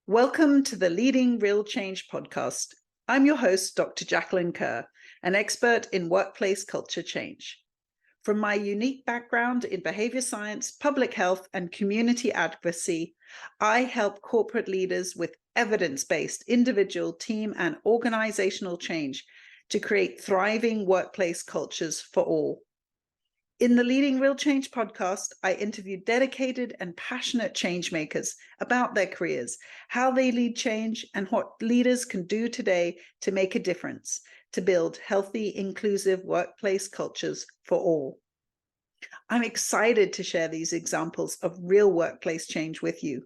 Welcome to the Leading Real Change podcast. I'm your host, Dr. Jacqueline Kerr, an expert in workplace culture change. From my unique background in behavior science, public health, and community advocacy, I help corporate leaders with evidence-based individual, team, and organizational change to create thriving workplace cultures for all. In the Leading Real Change podcast, I interview dedicated and passionate change makers about their careers, how they lead change, and what leaders can do today to make a difference, to build healthy, inclusive workplace cultures for all. I'm excited to share these examples of real workplace change with you.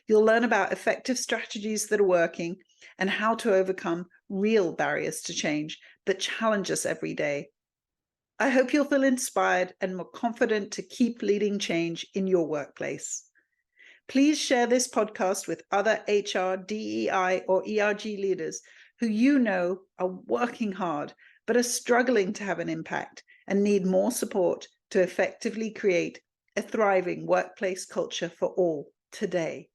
You'll learn about effective strategies that are working and how to overcome real barriers to change that challenge us every day. I hope you'll feel inspired and more confident to keep leading change in your workplace. Please share this podcast with other HR, DEI, or ERG leaders who you know are working hard but are struggling to have an impact and need more support to effectively create a thriving workplace culture for all today.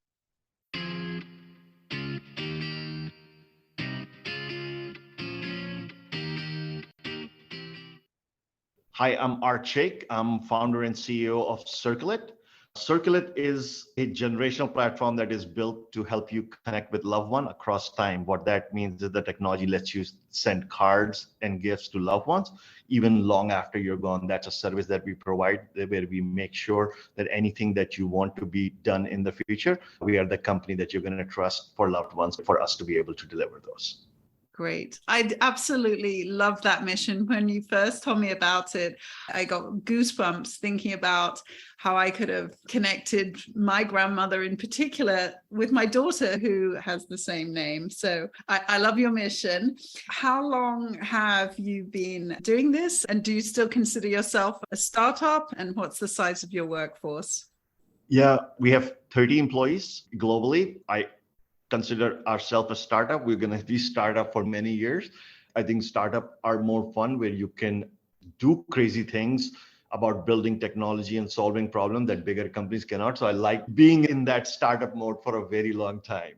Hi, I'm Art Shaikh. I'm founder and CEO of Circleit. Circleit is a generational platform that is built to help you connect with loved one across time. What that means is the technology lets you send cards and gifts to loved ones, even long after you're gone. That's a service that we provide where we make sure that anything that you want to be done in the future, we are the company that you're going to trust for loved ones for us to be able to deliver those. Great. I absolutely love that mission. When you first told me about it, I got goosebumps thinking about how I could have connected my grandmother in particular with my daughter who has the same name. So I love your mission. How long have you been doing this? And do you still consider yourself a startup? And what's the size of your workforce? Yeah, we have 30 employees globally. I consider ourselves a startup. We're going to be startup for many years. I think startup are more fun where you can do crazy things about building technology and solving problems that bigger companies cannot. So I like being in that startup mode for a very long time.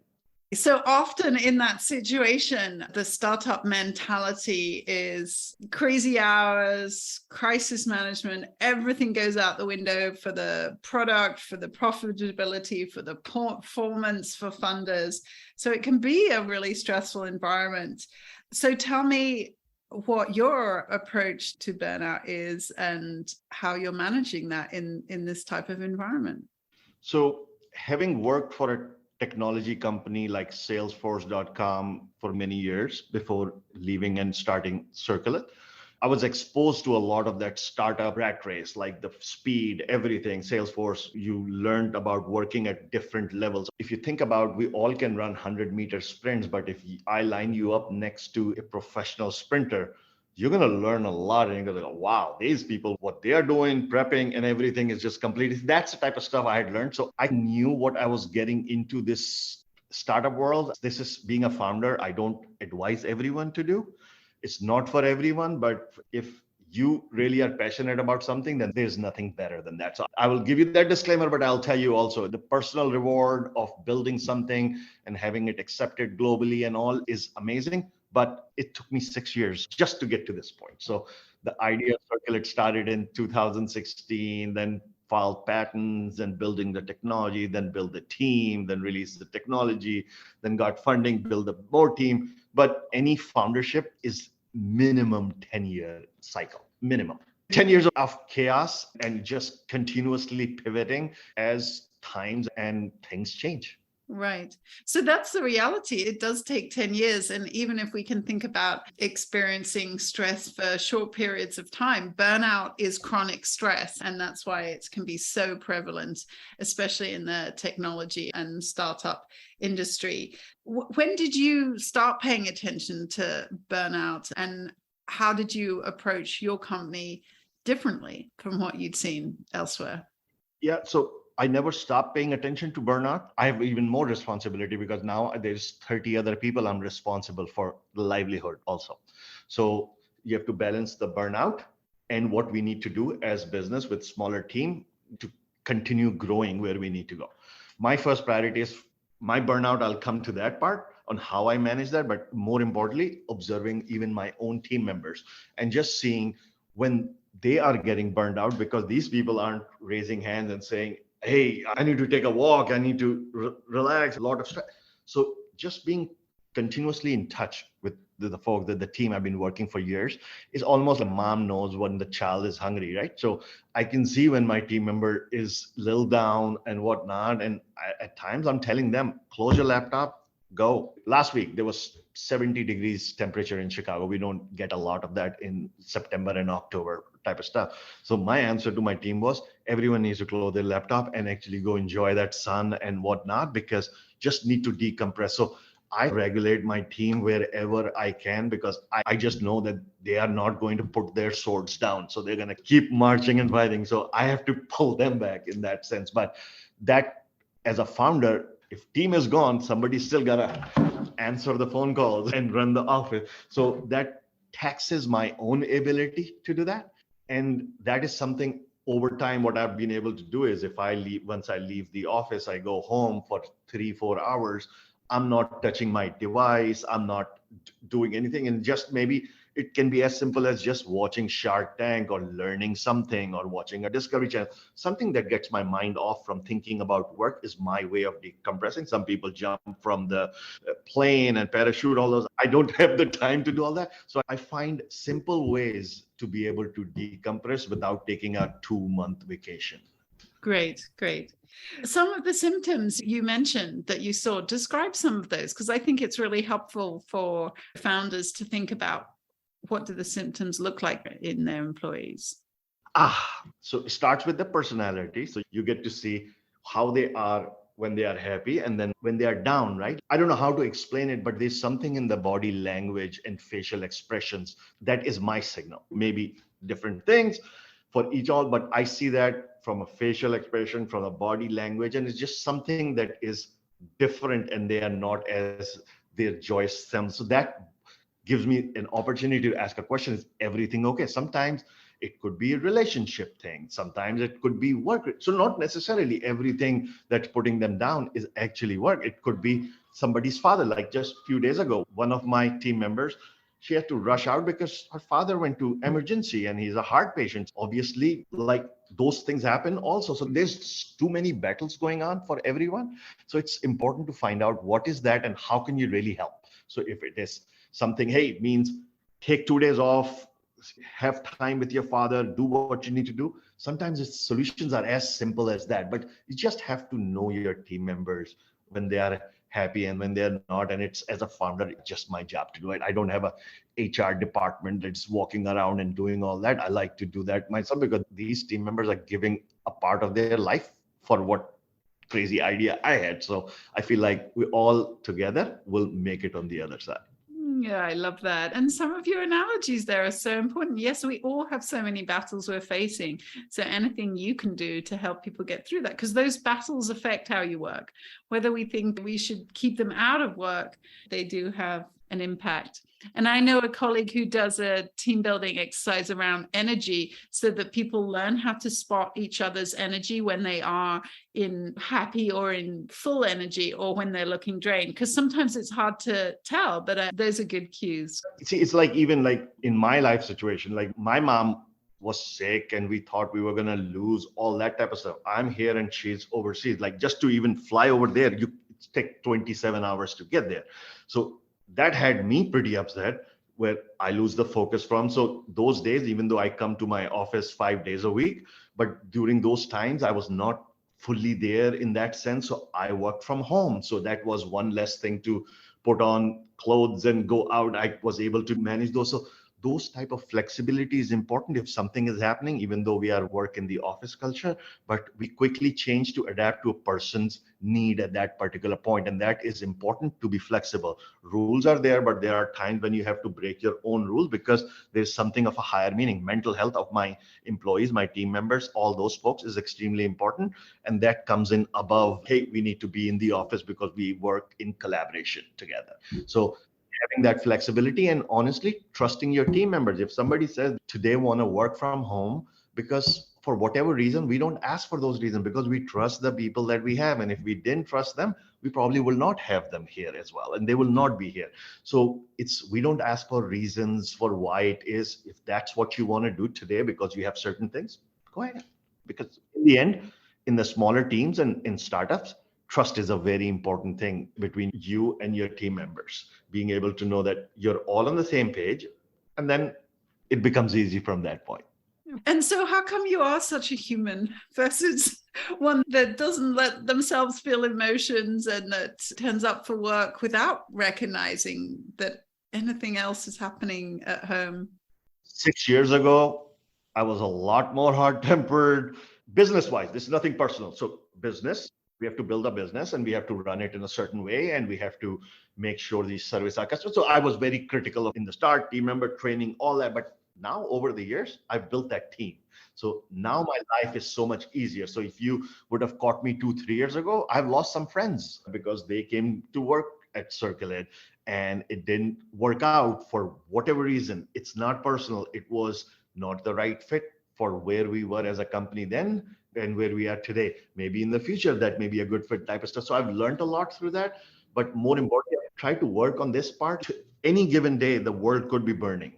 So often in that situation, the startup mentality is crazy hours, crisis management, everything goes out the window for the product, for the profitability, for the performance, for funders. So it can be a really stressful environment. So tell me what your approach to burnout is and how you're managing that in this type of environment. So having worked for a technology company like Salesforce.com for many years before leaving and starting Circleit, I was exposed to a lot of that startup rat race, like the speed, everything. Salesforce, you learned about working at different levels. If you think about, we all can run 100-meter sprints, but if I line you up next to a professional sprinter, you're going to learn a lot and you're going to go, wow, these people, what they are doing, prepping and everything is just complete. That's the type of stuff I had learned. So I knew what I was getting into this startup world. This is being a founder. I don't advise everyone to do. It's not for everyone, but if you really are passionate about something, then there's nothing better than that. So I will give you that disclaimer, but I'll tell you also the personal reward of building something and having it accepted globally and all is amazing. But it took me 6 years just to get to this point. So the idea of Circleit started in 2016, then filed patents and building the technology, then build the team, then release the technology, then got funding, build a more team. But any foundership is minimum 10-year cycle, minimum. 10 years of chaos and just continuously pivoting as times and things change. Right. So that's the reality. It does take 10 years. And even if we can think about experiencing stress for short periods of time, burnout is chronic stress. And that's why it can be so prevalent, especially in the technology and startup industry. When did you start paying attention to burnout and how did you approach your company differently from what you'd seen elsewhere? Yeah. So I never stopped paying attention to burnout. I have even more responsibility because now there's 30 other people I'm responsible for the livelihood also. So you have to balance the burnout and what we need to do as business with smaller team to continue growing where we need to go. My first priority is My burnout, I'll come to that part on how I manage that, but more importantly, observing even my own team members and just seeing when they are getting burned out, because these people aren't raising hands and saying, hey, I need to take a walk, I need to relax, a lot of stress. So just being continuously in touch with the folks that the team I've been working for years is almost like mom knows when the child is hungry, right? So I can see when my team member is a little down and whatnot. And at times I'm telling them, close your laptop, go. Last week, there was 70 degrees temperature in Chicago. We don't get a lot of that in September and October type of stuff. So my answer to my team was everyone needs to close their laptop and actually go enjoy that sun and whatnot, because just need to decompress. So I regulate my team wherever I can, because I just know that they are not going to put their swords down. So they're going to keep marching and fighting. So I have to pull them back in that sense. But that, as a founder, if team is gone, somebody's still got to answer the phone calls and run the office. So that taxes my own ability to do that. And that is something over time, what I've been able to do is if I leave, once I leave the office, I go home for 3-4 hours. I'm not touching my device. I'm not doing anything. And just maybe it can be as simple as just watching Shark Tank or learning something or watching a Discovery Channel. Something that gets my mind off from thinking about work is my way of decompressing. Some people jump from the plane and parachute, all those. I don't have the time to do all that. So I find simple ways to be able to decompress without taking a 2-month vacation. Great, great. Some of the symptoms you mentioned that you saw, describe some of those, because I think it's really helpful for founders to think about what do the symptoms look like in their employees. So it starts with the personality. So you get to see how they are when they are happy and then when they are down, right? I don't know how to explain it, but there's something in the body language and facial expressions that is my signal. Maybe different things for each all, but I see that from a facial expression, from a body language, and it's just something that is different and they are not as their joyous selves. So that gives me an opportunity to ask a question: is everything okay? Sometimes it could be a relationship thing. Sometimes it could be work. So not necessarily everything that's putting them down is actually work. It could be somebody's father. Like just a few days ago, one of my team members, she had to rush out because her father went to emergency and he's a heart patient. Obviously, like those things happen also. So there's too many battles going on for everyone. So it's important to find out what is that and how can you really help. So if it is something, hey, it means take 2 days off, have time with your father, do what you need to do. Sometimes its solutions are as simple as that, but you just have to know your team members when they are happy and when they're not. And it's, as a founder, it's just my job to do it. I don't have a HR department that's walking around and doing all that. I like to do that myself because these team members are giving a part of their life for what crazy idea I had. So I feel like we all together will make it on the other side. Yeah, I love that. And some of your analogies there are so important. Yes, we all have so many battles we're facing. So anything you can do to help people get through that, because those battles affect how you work. Whether we think we should keep them out of work, they do have an impact. And I know a colleague who does a team building exercise around energy so that people learn how to spot each other's energy when they are in happy or in full energy or when they're looking drained, because sometimes it's hard to tell, but those are good cues. See, it's like even like in my life situation, like my mom was sick and we thought we were going to lose all that type of stuff. I'm here and she's overseas. Like just to even fly over there, you take 27 hours to get there. So that had me pretty upset, where I lose the focus from. So those days, even though I come to my office 5 days a week, but during those times, I was not fully there in that sense. So I worked from home. So that was one less thing to put on clothes and go out. I was able to manage those. So those type of flexibility is important if something is happening, even though we are work in the office culture, but we quickly change to adapt to a person's need at that particular point. And that is important, to be flexible. Rules are there, but there are times when you have to break your own rules because there's something of a higher meaning. Mental health of my employees, my team members, all those folks is extremely important. And that comes in above, hey, we need to be in the office because we work in collaboration together. So having that flexibility and honestly trusting your team members. If somebody says today want to work from home because for whatever reason, we don't ask for those reasons because we trust the people that we have. And if we didn't trust them, we probably will not have them here as well. And they will not be here. So we don't ask for reasons for why it is. If that's what you want to do today because you have certain things, go ahead. Because in the end, in the smaller teams and in startups, trust is a very important thing between you and your team members. Being able to know that you're all on the same page, and then it becomes easy from that point. And so how come you are such a human versus one that doesn't let themselves feel emotions and that turns up for work without recognizing that anything else is happening at home? 6 years ago, I was a lot more hard-tempered business-wise. This is nothing personal. So business, we have to build a business and we have to run it in a certain way and we have to make sure we service our customers. So I was very critical in the start, team member training, all that. But now over the years, I've built that team. So now my life is so much easier. So if you would have caught me 2, 3 years ago, I've lost some friends because they came to work at Circleit and it didn't work out for whatever reason. It's not personal. It was not the right fit for where we were as a company then and where we are today. Maybe in the future, that may be a good fit type of stuff. So I've learned a lot through that. But more importantly, I've tried to work on this part. Any given day, the world could be burning.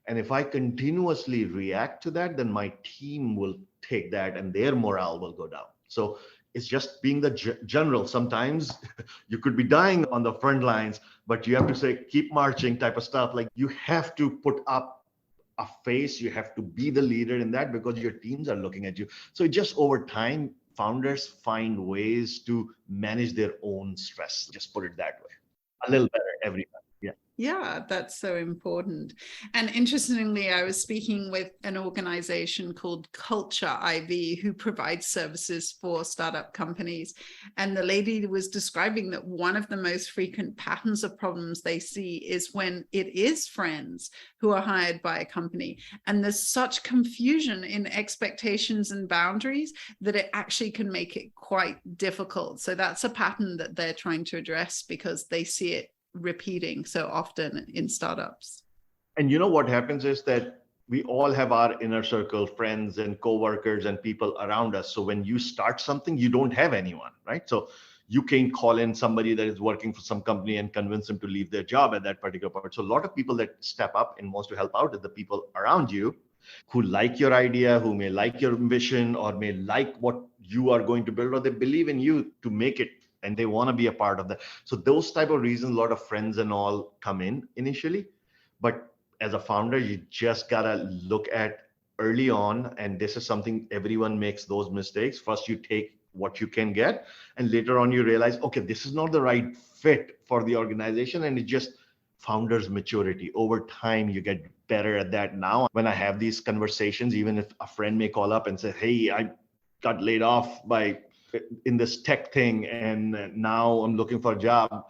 And if I continuously react to that, then my team will take that and their morale will go down. So it's just being the general. Sometimes you could be dying on the front lines, but you have to say, keep marching type of stuff. Like you have to put up a face, you have to be the leader in that because your teams are looking at you. So just over time, founders find ways to manage their own stress. Just put it that way. A little better every time. Yeah. Yeah, that's so important. And interestingly, I was speaking with an organization called Culture IV, who provides services for startup companies. And the lady was describing that one of the most frequent patterns of problems they see is when it is friends who are hired by a company. And there's such confusion in expectations and boundaries that it actually can make it quite difficult. So that's a pattern that they're trying to address because they see it repeating so often in startups. And you know what happens is that we all have our inner circle, friends and coworkers and people around us. So when you start something, you don't have anyone, right? So you can't call in somebody that is working for some company and convince them to leave their job at that particular point. So a lot of people that step up and wants to help out are the people around you who like your idea, who may like your ambition or may like what you are going to build, or they believe in you to make it and they want to be a part of that. So those type of reasons, a lot of friends and all come in initially. But as a founder, you just got to look at early on, and this is something everyone makes those mistakes. First, you take what you can get, and later on you realize, okay, this is not the right fit for the organization. And it just founders maturity over time, you get better at that. Now when I have these conversations, even if a friend may call up and say, hey, I got laid off in this tech thing and now I'm looking for a job,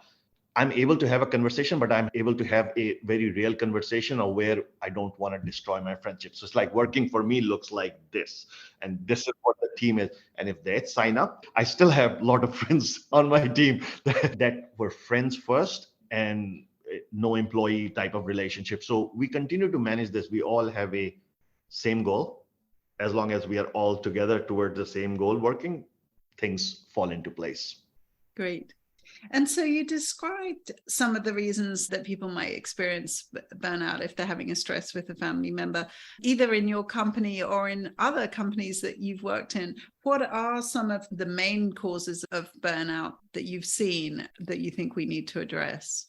I'm able to have a conversation, but I'm able to have a very real conversation of where I don't want to destroy my friendship. So it's like working for me looks like this, and this is what the team is. And if they sign up, I still have a lot of friends on my team that were friends first and no employee type of relationship. So we continue to manage this. We all have a same goal. As long as we are all together towards the same goal working, things fall into place. Great. And so you described some of the reasons that people might experience burnout if they're having a stress with a family member, either in your company or in other companies that you've worked in. What are some of the main causes of burnout that you've seen that you think we need to address?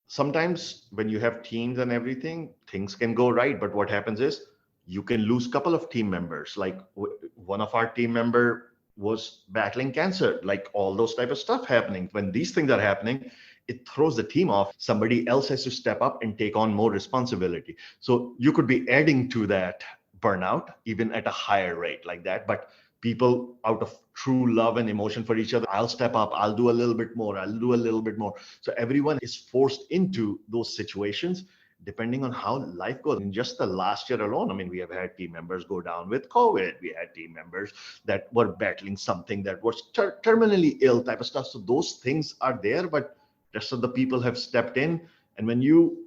Sometimes when you have teams and everything, things can go right. But what happens is you can lose a couple of team members. Like one of our team member was battling cancer, like all those type of stuff happening. When these things are happening, it throws the team off. Somebody else has to step up and take on more responsibility. So you could be adding to that burnout, even at a higher rate like that. But people out of true love and emotion for each other, I'll step up, I'll do a little bit more, I'll do a little bit more. So everyone is forced into those situations depending on how life goes. In just the last year alone, I mean, we have had team members go down with COVID. We had team members that were battling something that was terminally ill type of stuff. So those things are there, but rest of the people have stepped in. And when you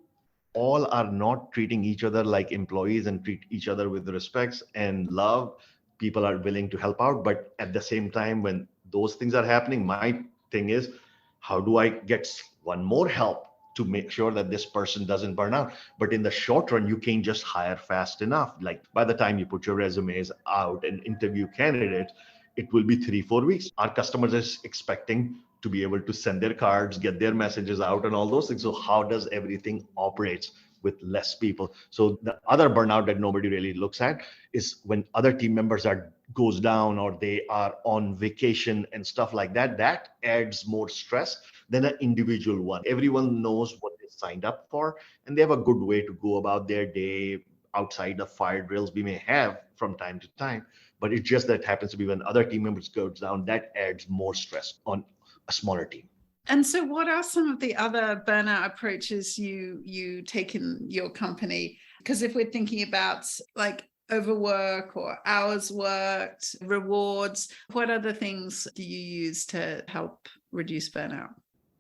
all are not treating each other like employees and treat each other with respect and love, people are willing to help out. But at the same time, when those things are happening, my thing is, how do I get one more help to make sure that this person doesn't burn out? But in the short run, you can't just hire fast enough. Like by the time you put your resumes out and interview candidates, it will be 3 4 weeks. Our customers is expecting to be able to send their cards, get their messages out, and all those things. So how does everything operates with less people? So the other burnout that nobody really looks at is when other team members are goes down or they are on vacation and stuff like that. That adds more stress than an individual one. Everyone knows what they signed up for, and they have a good way to go about their day outside the fire drills we may have from time to time. But it's just that happens to be when other team members goes down, that adds more stress on a smaller team. And so what are some of the other burnout approaches you take in your company? Because if we're thinking about like overwork or hours worked, rewards, what other things do you use to help reduce burnout?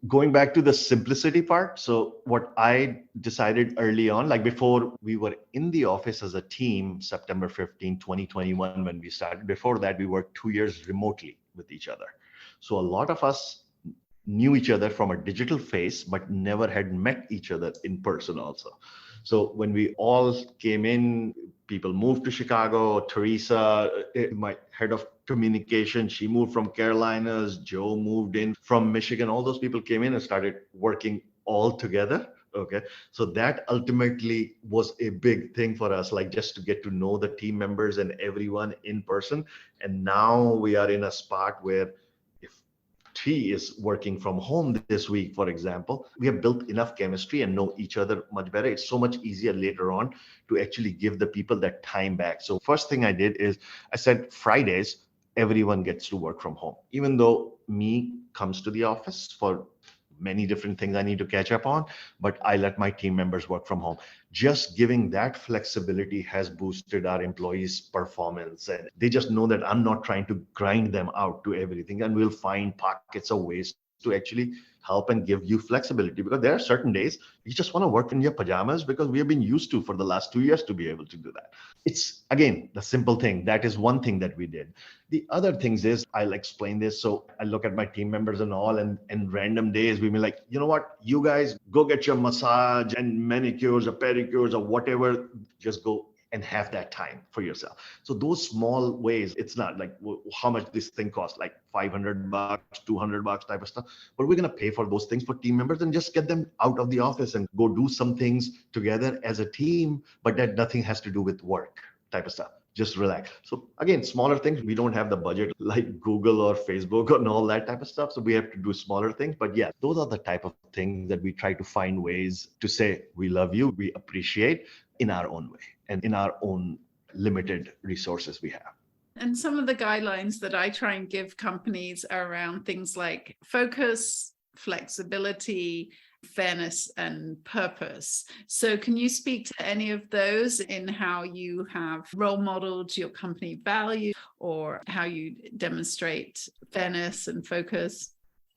Going back to the simplicity part. So what I decided early on, like before we were in the office as a team, September 15, 2021, when we started, before that, we worked 2 years remotely with each other. So a lot of us knew each other from a digital face, but never had met each other in person also. So when we all came in, people moved to Chicago. Teresa, my head of communication, she moved from Carolinas. Joe moved in from Michigan. All those people came in and started working all together. Okay. So that ultimately was a big thing for us, like just to get to know the team members and everyone in person. And now we are in a spot where he is working from home this week, for example, we have built enough chemistry and know each other much better. It's so much easier later on to actually give the people that time back. So first thing I did is I said Fridays, everyone gets to work from home, even though me comes to the office for many different things I need to catch up on, but I let my team members work from home. Just giving that flexibility has boosted our employees' performance. And they just know that I'm not trying to grind them out to everything. And we'll find pockets of ways to actually help and give you flexibility, because there are certain days you just want to work in your pajamas, because we have been used to for the last 2 years to be able to do that. It's again the simple thing. That is one thing that we did. The other things is, I'll explain this. So I look at my team members and all, and random days we be like, you know what, you guys go get your massage and manicures or pedicures or whatever, just go and have that time for yourself. So those small ways, it's not like how much this thing costs, like $500, $200 type of stuff, but we're going to pay for those things for team members and just get them out of the office and go do some things together as a team, but that nothing has to do with work type of stuff. Just relax. So again, smaller things. We don't have the budget like Google or Facebook and all that type of stuff. So we have to do smaller things. But yeah, those are the type of things that we try to find ways to say, we love you, we appreciate in our own way and in our own limited resources we have. And some of the guidelines that I try and give companies are around things like focus, flexibility, fairness, and purpose. So can you speak to any of those in how you have role modeled your company value or how you demonstrate fairness and focus?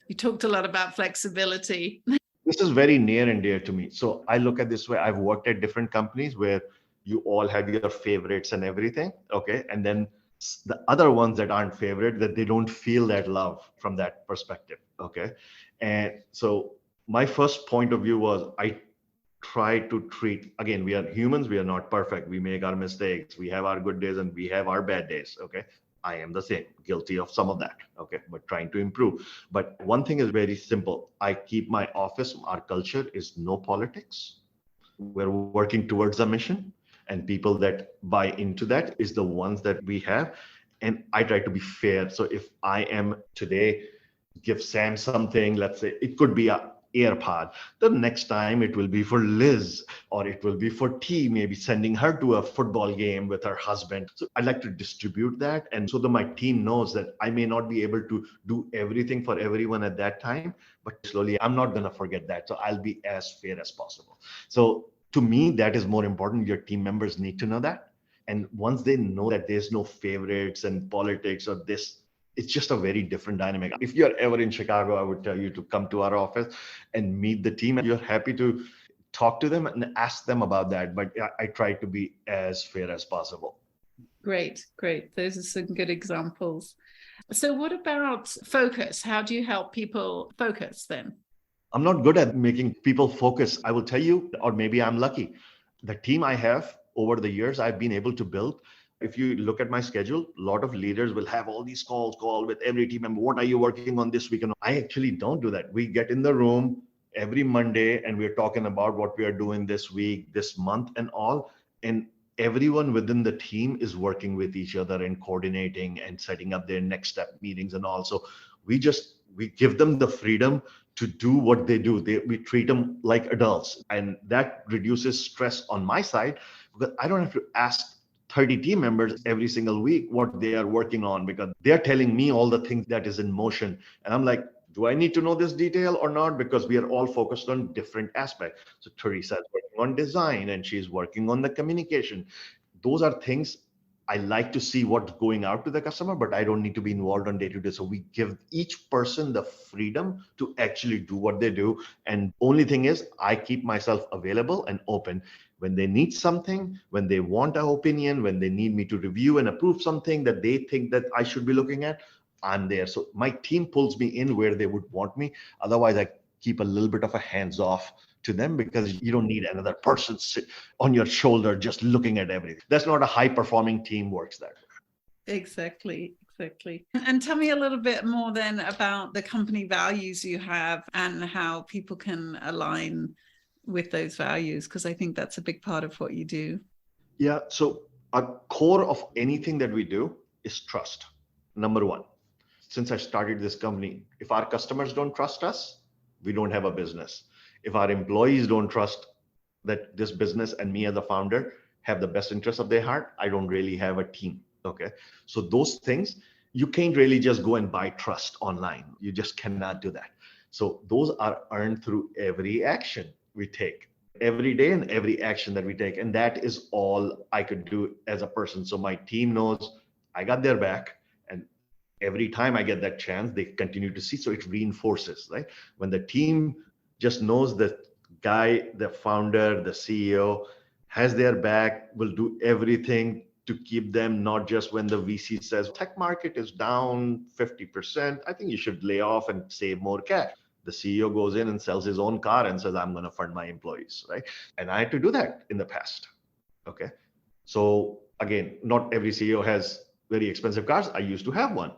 You talked a lot about flexibility. This is very near and dear to me. So I look at this way. I've worked at different companies where you all have your favorites and everything. Okay. And then the other ones that aren't favorite, that they don't feel that love from that perspective. Okay. And so my first point of view was, I try to treat, again, we are humans, we are not perfect. We make our mistakes. We have our good days and we have our bad days. Okay. I am the same, guilty of some of that. Okay. But trying to improve. But one thing is very simple. I keep my office, our culture is no politics. We're working towards a mission, and people that buy into that is the ones that we have. And I try to be fair. So if I am today, give Sam something, let's say it could be a AirPod. The next time it will be for Liz, or it will be for T, maybe sending her to a football game with her husband. So I like to distribute that. And so that my team knows that I may not be able to do everything for everyone at that time, but slowly I'm not going to forget that. So I'll be as fair as possible. So to me, that is more important. Your team members need to know that. And once they know that there's no favorites and politics or this, it's just a very different dynamic. If you're ever in Chicago, I would tell you to come to our office and meet the team. And you're happy to talk to them and ask them about that. But I try to be as fair as possible. Great, great. Those are some good examples. So what about focus? How do you help people focus then? I'm not good at making people focus. I will tell you, or maybe I'm lucky. The team I have over the years, I've been able to build. If you look at my schedule, a lot of leaders will have all these call with every team member. What are you working on this week? And I actually don't do that. We get in the room every Monday and we're talking about what we are doing this week, this month, and all. And everyone within the team is working with each other and coordinating and setting up their next step meetings and all. So we give them the freedom to do what they do. We treat them like adults, and that reduces stress on my side because I don't have to ask 30 team members every single week what they are working on because they're telling me all the things that is in motion. And I'm like, do I need to know this detail or not? Because we are all focused on different aspects. So Teresa is working on design and she's working on the communication. Those are things I like to see what's going out to the customer, but I don't need to be involved on day to day. So we give each person the freedom to actually do what they do. And only thing is, I keep myself available and open. When they need something, when they want an opinion, when they need me to review and approve something that they think that I should be looking at, I'm there. So my team pulls me in where they would want me. Otherwise, I keep a little bit of a hands off to them because you don't need another person sit on your shoulder just looking at everything. That's not a high performing team works that way. Exactly. Exactly. And tell me a little bit more then about the company values you have and how people can align with those values, because I think that's a big part of what you do. Yeah. So a core of anything that we do is trust. Number one, since I started this company, if our customers don't trust us, we don't have a business. If our employees don't trust that this business and me as a founder have the best interest of their heart, I don't really have a team. Okay. So those things, you can't really just go and buy trust online. You just cannot do that. So those are earned through every action we take every day and every action that we take. And that is all I could do as a person. So my team knows I got their back. And every time I get that chance, they continue to see. So it reinforces, right? When the team just knows that guy, the founder, the CEO has their back, will do everything to keep them, not just when the VC says tech market is down 50%, I think you should lay off and save more cash. The CEO goes in and sells his own car and says, I'm going to fund my employees, right? And I had to do that in the past. Okay. So again, not every CEO has very expensive cars. I used to have one.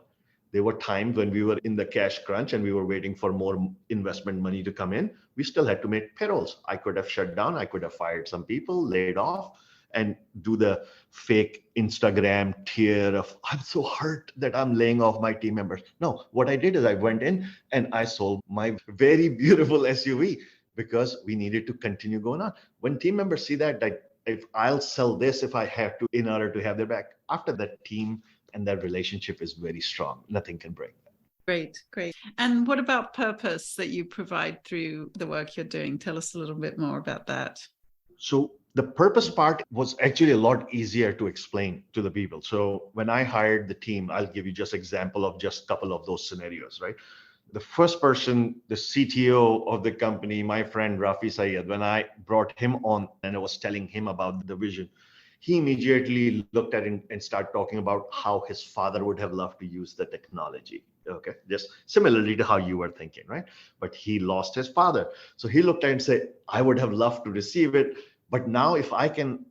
There were times when we were in the cash crunch and we were waiting for more investment money to come in. We still had to make payrolls. I could have shut down. I could have fired some people, laid off, and do the fake Instagram tear of, I'm so hurt that I'm laying off my team members. No, what I did is I went in and I sold my very beautiful SUV because we needed to continue going on. When team members see that, like, if I'll sell this if I have to in order to have their back, after that team and that relationship is very strong. Nothing can break that. Great, great. And what about purpose that you provide through the work you're doing? Tell us a little bit more about that. So the purpose part was actually a lot easier to explain to the people. So when I hired the team, I'll give you just example of just a couple of those scenarios, right? The first person, the CTO of the company, my friend Rafi Sayed, when I brought him on and I was telling him about the vision, he immediately looked at it and started talking about how his father would have loved to use the technology. Okay, just similarly to how you were thinking, right? But he lost his father. So he looked at it and said, I would have loved to receive it. But now if I can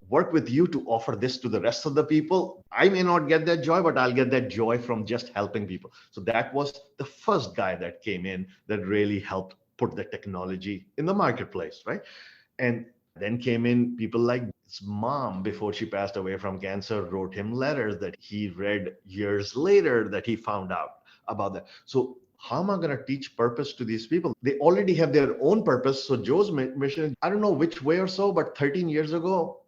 work with you to offer this to the rest of the people, I may not get that joy, but I'll get that joy from just helping people. So that was the first guy that came in that really helped put the technology in the marketplace, right? And then came in people like his mom, before she passed away from cancer, wrote him letters that he read years later that he found out about that. So how am I going to teach purpose to these people? They already have their own purpose. So Joe's mission, I don't know which way or so, but 13 years ago,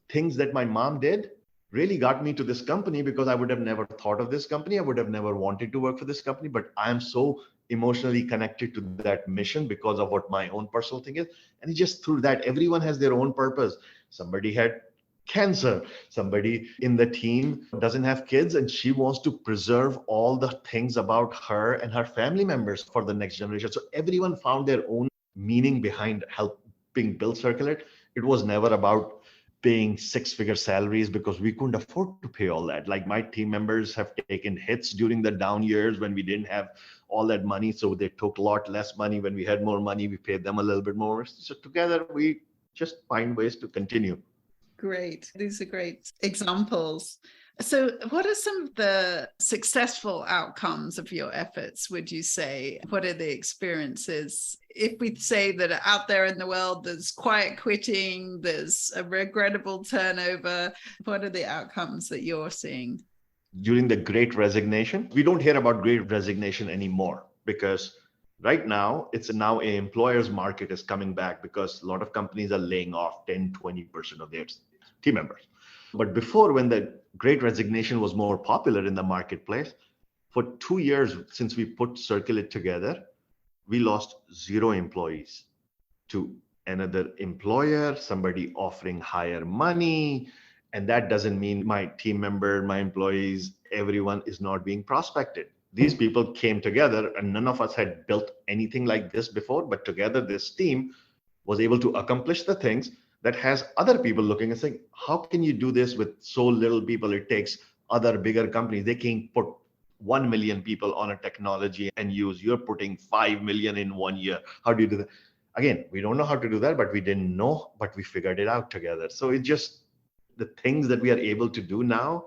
things that my mom did really got me to this company because I would have never thought of this company. I would have never wanted to work for this company, but I'm so emotionally connected to that mission because of what my own personal thing is. And just through that, everyone has their own purpose. Somebody had cancer. Somebody in the team doesn't have kids and she wants to preserve all the things about her and her family members for the next generation. So everyone found their own meaning behind helping build Circleit. It was never about paying six-figure salaries because we couldn't afford to pay all that. Like my team members have taken hits during the down years when we didn't have all that money. So they took a lot less money. When we had more money, we paid them a little bit more. So together we just find ways to continue. Great. These are great examples. So, what are some of the successful outcomes of your efforts, would you say? What are the experiences? If we say that out there in the world, there's quiet quitting, there's a regrettable turnover, what are the outcomes that you're seeing? During the Great Resignation, we don't hear about Great Resignation anymore because right now it's now a employer's market is coming back because a lot of companies are laying off 10-20% of their team members. But before, when the Great Resignation was more popular in the marketplace, for 2 years since we put Circleit together, we lost 0 employees to another employer, somebody offering higher money. And that doesn't mean my team member, my employees, everyone is not being prospected. These people came together and none of us had built anything like this before, but together this team was able to accomplish the things that has other people looking and saying, how can you do this with so little people? It takes other bigger companies. They can put 1 million people on a technology and use, you're putting 5 million in 1 year. How do you do that? Again, we don't know how to do that, but we didn't know, but we figured it out together. So it just, the things that we are able to do now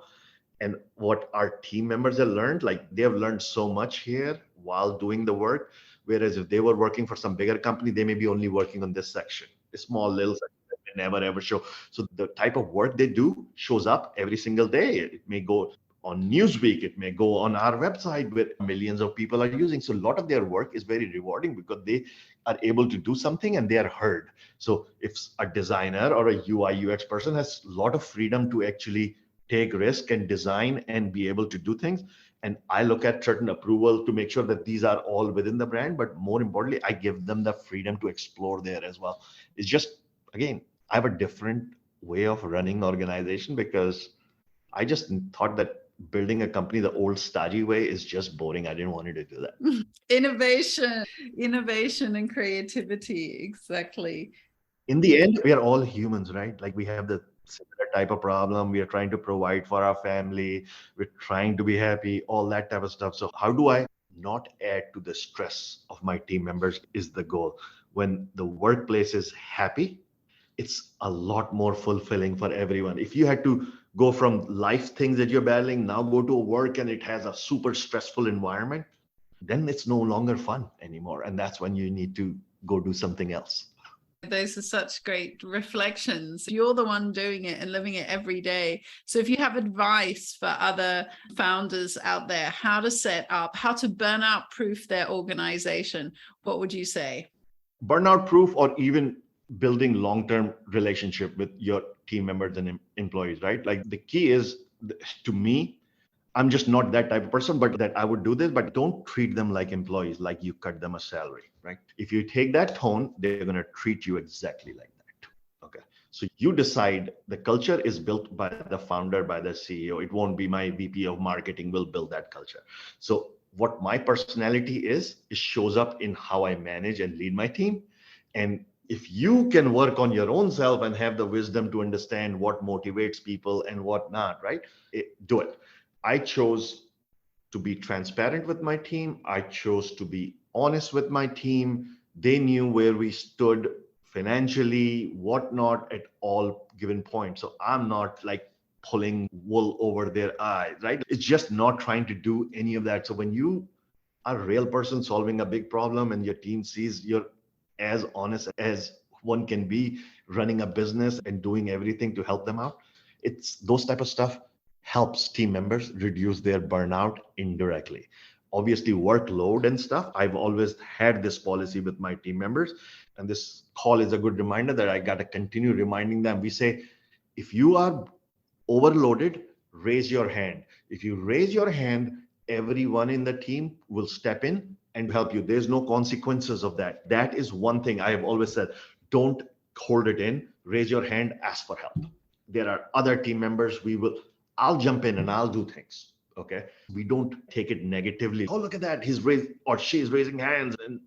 and what our team members have learned, like they have learned so much here while doing the work. Whereas if they were working for some bigger company, they may be only working on this section, a small little section that they never ever show. So the type of work they do shows up every single day. It may go on Newsweek, it may go on our website where millions of people are using. So a lot of their work is very rewarding because they are able to do something and they are heard. So if a designer or a UI UX person has a lot of freedom to actually take risk and design and be able to do things. And I look at certain approval to make sure that these are all within the brand, but more importantly, I give them the freedom to explore there as well. It's just, again, I have a different way of running organization because I just thought that building a company the old stodgy way is just boring. I didn't want to do that. Innovation and creativity. Exactly. In the end, we are all humans, right? Like we have the similar type of problem. We are trying to provide for our family. We're trying to be happy, all that type of stuff. So how do I not add to the stress of my team members is the goal. When the workplace is happy, it's a lot more fulfilling for everyone. If you had to go from life things that you're battling, now go to work and it has a super stressful environment, then it's no longer fun anymore. And that's when you need to go do something else. Those are such great reflections. You're the one doing it and living it every day. So if you have advice for other founders out there, how to set up, how to burnout proof their organization, what would you say? Burnout proof, or even building long-term relationship with your team members and employees, right? Like the key is, to me, I'm just not that type of person, but that I would do this, but don't treat them like employees, like you cut them a salary, right? If you take that tone, they're going to treat you exactly like that. Okay. So you decide, the culture is built by the founder, by the CEO. It won't be my VP of marketing will build that culture. So what my personality is shows up in how I manage and lead my team. And if you can work on your own self and have the wisdom to understand what motivates people and what not, right? Do it. I chose to be transparent with my team. I chose to be honest with my team. They knew where we stood financially, whatnot at all given points. So I'm not like pulling wool over their eyes, right? It's just not trying to do any of that. So when you are a real person solving a big problem and your team sees you're as honest as one can be running a business and doing everything to help them out, it's those type of stuff helps team members reduce their burnout indirectly. Obviously, workload and stuff, I've always had this policy with my team members. And this call is a good reminder that I got to continue reminding them. We say, if you are overloaded, raise your hand. If you raise your hand, everyone in the team will step in and help you. There's no consequences of that. That is one thing I have always said. Don't hold it in. Raise your hand, ask for help. There are other team members. I'll jump in and I'll do things. Okay. We don't take it negatively. Oh, look at that. He's raised or she's raising hands and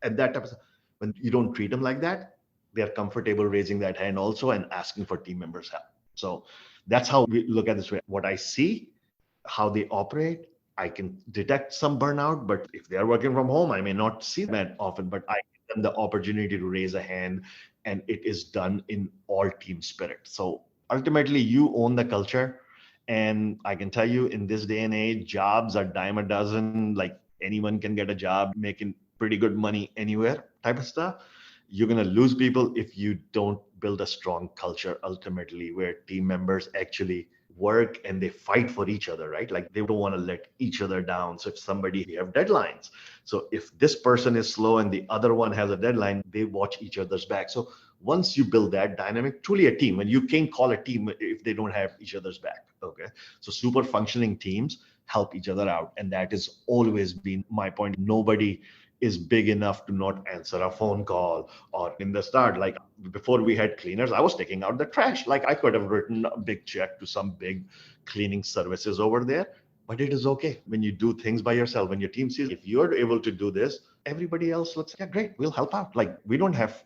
that type of stuff. When you don't treat them like that, they're comfortable raising that hand also and asking for team members' help. So that's how we look at this way. What I see, how they operate, I can detect some burnout, but if they're working from home, I may not see that often, but I give them the opportunity to raise a hand, and it is done in all team spirit. So ultimately, you own the culture. And I can tell you, in this day and age, jobs are dime a dozen. Like anyone can get a job making pretty good money anywhere type of stuff. You're going to lose people if you don't build a strong culture ultimately, where team members actually work and they fight for each other, right? Like they don't want to let each other down. So if somebody, we have deadlines. So if this person is slow and the other one has a deadline, they watch each other's back. So once you build that dynamic, truly a team, and you can't call a team if they don't have each other's back. Okay. So super functioning teams help each other out. And that has always been my point. Nobody is big enough to not answer a phone call. Or in the start, like before we had cleaners, I was taking out the trash. Like I could have written a big check to some big cleaning services over there, but it is okay when you do things by yourself. When your team sees if you're able to do this, everybody else looks, yeah, great, we'll help out. Like we don't have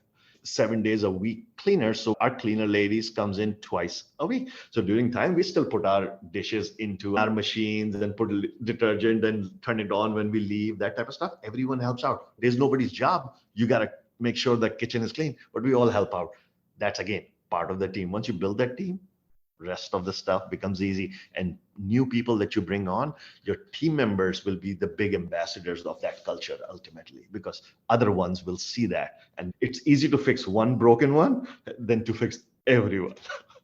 7 days a week cleaners, so our cleaner ladies comes in twice a week. So during time, we still put our dishes into our machines and put detergent and turn it on when we leave, that type of stuff. Everyone helps out. There's nobody's job. You got to make sure the kitchen is clean, but we all help out. That's again part of the team. Once you build that team, rest of the stuff becomes easy. And new people that you bring on, your team members will be the big ambassadors of that culture ultimately, because other ones will see that. And it's easy to fix one broken one than to fix everyone.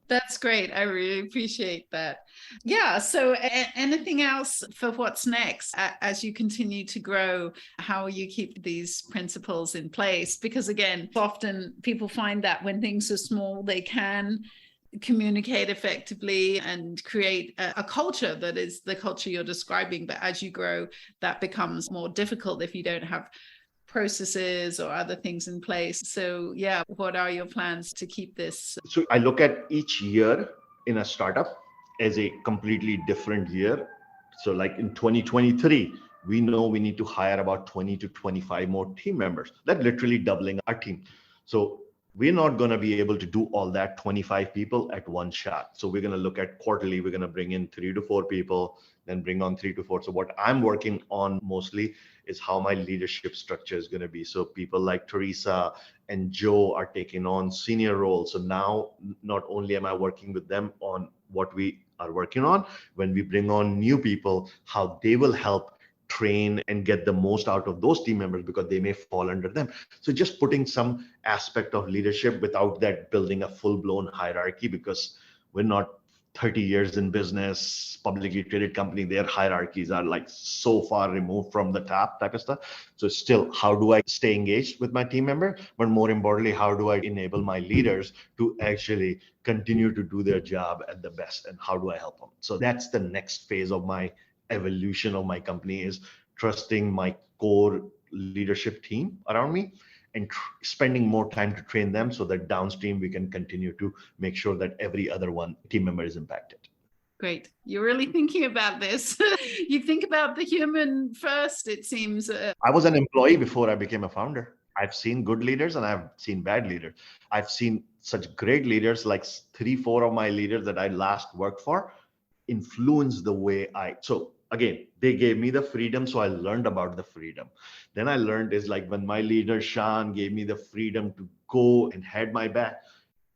That's great. I really appreciate that. Yeah. So anything else for what's next as you continue to grow, how you keep these principles in place? Because again, often people find that when things are small, they can communicate effectively and create a culture that is the culture you're describing. But as you grow, that becomes more difficult if you don't have processes or other things in place. So yeah, what are your plans to keep this? So I look at each year in a startup as a completely different year. So like in 2023, we know we need to hire about 20 to 25 more team members. That literally doubling our team. So we're not going to be able to do all that 25 people at one shot. So we're going to look at quarterly. We're going to bring in 3 to 4 people, then bring on 3 to 4. So what I'm working on mostly is how my leadership structure is going to be. So people like Teresa and Joe are taking on senior roles. So now not only am I working with them on what we are working on, when we bring on new people, how they will help train and get the most out of those team members, because they may fall under them. So just putting some aspect of leadership without that building a full-blown hierarchy, because we're not 30 years in business, publicly traded company, their hierarchies are like so far removed from the top type of stuff. So still, how do I stay engaged with my team member? But more importantly, how do I enable my leaders to actually continue to do their job at the best? And how do I help them? So that's the next phase of my evolution of my company, is trusting my core leadership team around me and spending more time to train them, so that downstream we can continue to make sure that every other one team member is impacted. Great. You're really thinking about this. You think about the human first, it seems. I was an employee before I became a founder. I've seen good leaders and I've seen bad leaders. I've seen such great leaders, like 3, 4 of my leaders that I last worked for influence the way so again, they gave me the freedom, so I learned about the freedom. Then I learned is like when my leader Sean gave me the freedom to go and had my back,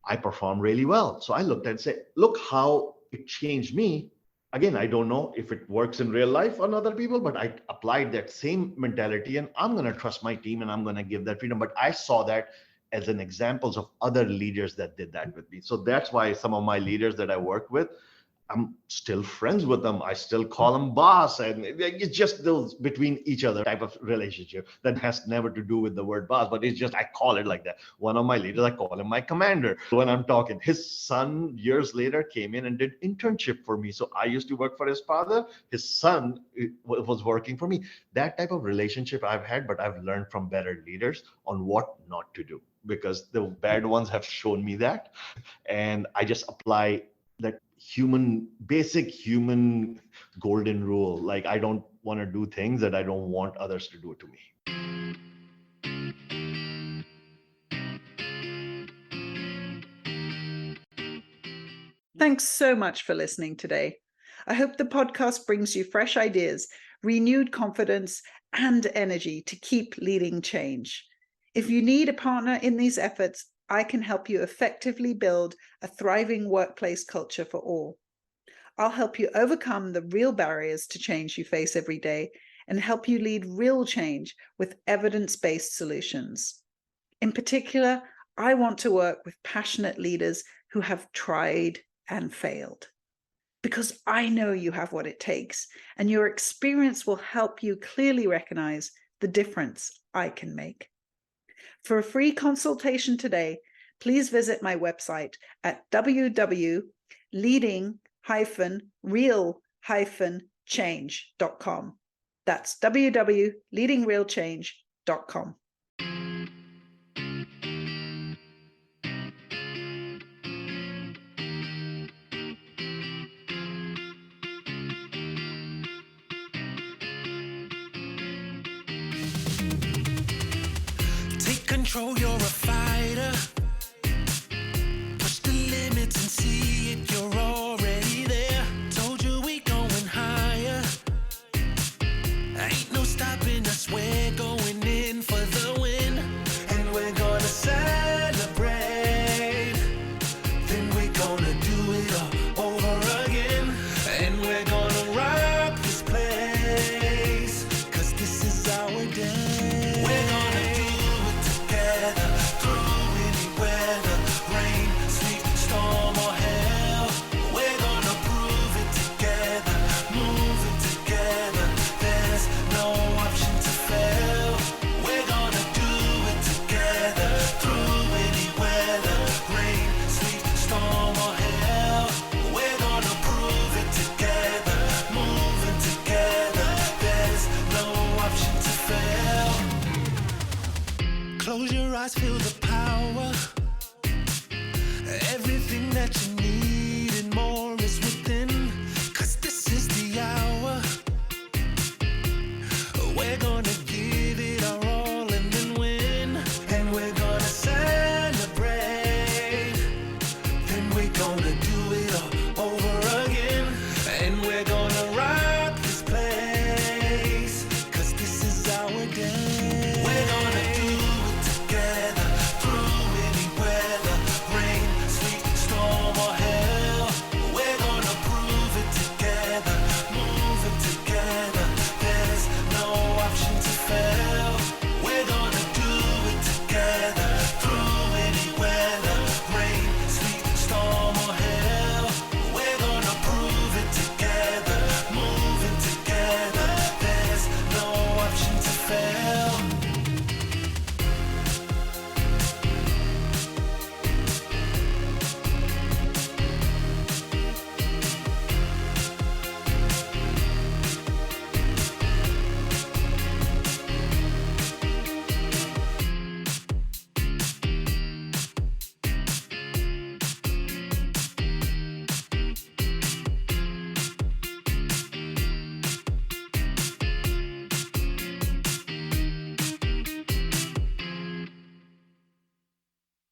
I performed really well. So I looked and said, look how it changed me. Again, I don't know if it works in real life on other people, but I applied that same mentality, and I'm going to trust my team and I'm going to give that freedom. But I saw that as an examples of other leaders that did that with me. So that's why some of my leaders that I work with, I'm still friends with them. I still call them boss. And it's just those between each other type of relationship that has never to do with the word boss, but it's just, I call it like that. One of my leaders, I call him my commander when I'm talking. His son years later came in and did internship for me. So I used to work for his father. His son was working for me. That type of relationship I've had, but I've learned from better leaders on what not to do, because the bad ones have shown me that. And I just apply that basic human golden rule. Like, I don't want to do things that I don't want others to do to me. Thanks so much for listening today. I hope the podcast brings you fresh ideas, renewed confidence, and energy to keep leading change. If you need a partner in these efforts, I can help you effectively build a thriving workplace culture for all. I'll help you overcome the real barriers to change you face every day and help you lead real change with evidence-based solutions. In particular, I want to work with passionate leaders who have tried and failed, because I know you have what it takes, and your experience will help you clearly recognize the difference I can make. For a free consultation today, please visit my website at www.leading-real-change.com. That's www.leadingrealchange.com. Take control, you're a fighter. Push the limits and see it, you're already there. Told you we going higher. Ain't no stopping us, we're going in for the win. And we're gonna celebrate. Then we're gonna do it all over again. And we're gonna rock this place, 'cause this is our day. We're gonna do it together, through any weather, rain, sleet, storm or hell. We're gonna prove it together, move it together. There's no option to fail. We're gonna do it together, through any weather, rain, sleet, storm or hell. We're gonna prove it together, move it together. There's no option to fail. Close your eyes, feel the power. Everything that you need